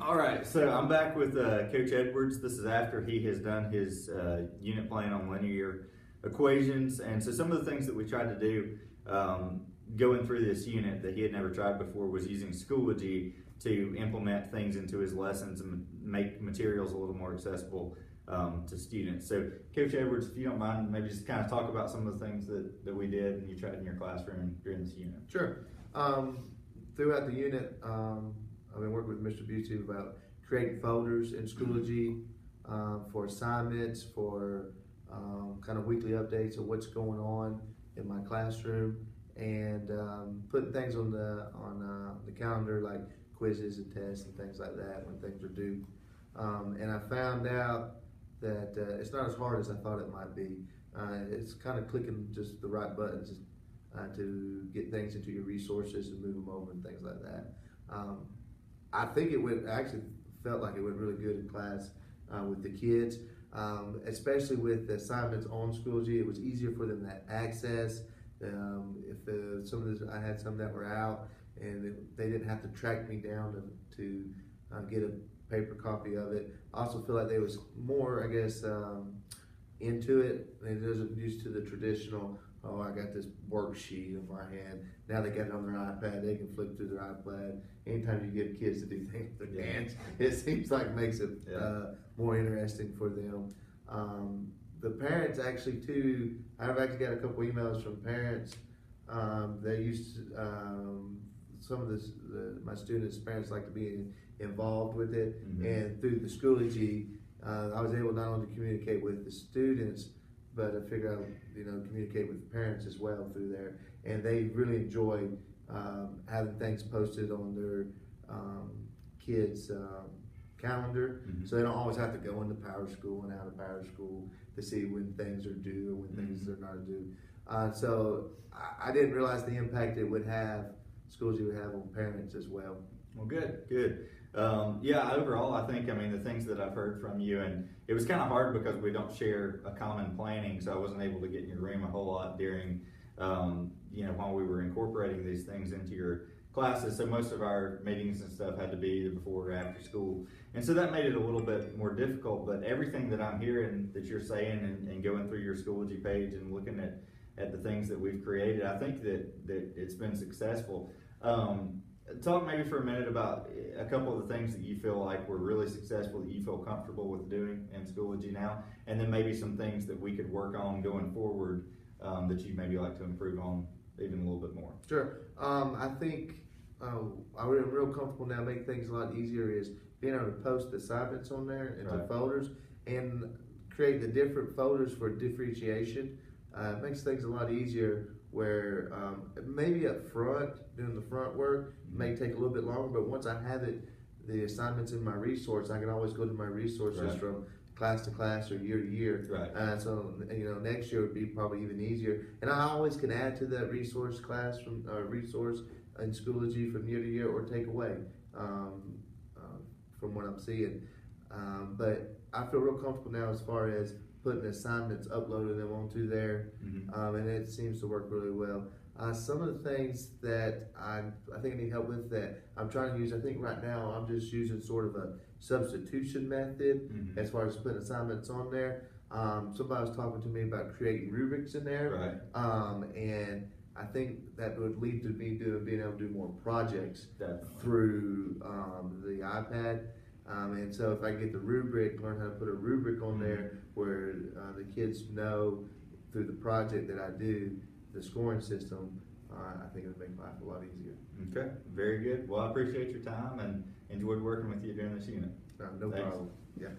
All right, so I'm back with Coach Edwards. This is after he has done his unit plan on linear equations. And so some of the things that we tried to do going through this unit that he had never tried before was using Schoology to implement things into his lessons and make materials a little more accessible to students. So Coach Edwards, if you don't mind, maybe just kind of talk about some of the things that we did and you tried in your classroom during this unit. Sure. Throughout the unit, I've been working with Mr. Busey about creating folders in Schoology for assignments, for kind of weekly updates of what's going on in my classroom, and putting things on the calendar like quizzes and tests and things like that when things are due. And I found out that it's not as hard as I thought it might be. It's kind of clicking just the right buttons to get things into your resources and move them over and things like that. I think I actually felt like it went really good in class with the kids, especially with the assignments on Schoology. It was easier for them to access. I had some that were out and they didn't have to track me down to get a paper copy of it. I also feel like they was more, I guess, into it. They wasn't used to the traditional, oh, I got this worksheet in my hand. Now they got it on their iPad. They can flip through their iPad. Anytime you get kids to do things with their hands, it seems like makes it more interesting for them. The parents actually too, I've actually got a couple emails from parents. They used to, some of my students' parents like to be involved with it, and through the Schoology, I was able not only to communicate with the students, but I figure out, communicate with the parents as well through there. And they really enjoy having things posted on their kids' calendar, so they don't always have to go into Power School and out of Power School to see when things are due or when things are not due. So I didn't realize the impact it would have, Schoology would have on parents as well. Well, good. Yeah, overall, I think, the things that I've heard from you, and it was kind of hard because we don't share a common planning, so I wasn't able to get in your room a whole lot during, while we were incorporating these things into your classes. So most of our meetings and stuff had to be either before or after school. And so that made it a little bit more difficult, but everything that I'm hearing that you're saying and going through your Schoology page and looking at the things that we've created, I think that it's been successful. Talk maybe for a minute about a couple of the things that you feel like were really successful, that you feel comfortable with doing in Schoology now, and then maybe some things that we could work on going forward that you maybe like to improve on even a little bit more. Sure. I think I'm real comfortable now. Make things a lot easier is being able to post assignments on there into folders and create the different folders for differentiation. It makes things a lot easier where maybe up front, doing the front work may take a little bit longer, but once I have the assignments in my resource, I can always go to my resources from class to class or year to year. So next year would be probably even easier. And I always can add to that resource class from resource in Schoology from year to year or take away from what I'm seeing. But I feel real comfortable now as far as putting assignments, uploading them onto there, and it seems to work really well. Some of the things that I think I need help with that I'm trying to use, I think right now I'm just using sort of a substitution method as far as putting assignments on there. Somebody was talking to me about creating rubrics in there, and I think that would lead to me being able to do more projects through the iPad. And so if I get the rubric, learn how to put a rubric on there where the kids know through the project that I do, the scoring system, I think it would make life a lot easier. Okay, very good. Well, I appreciate your time and enjoyed working with you during this unit. No problem. Yeah.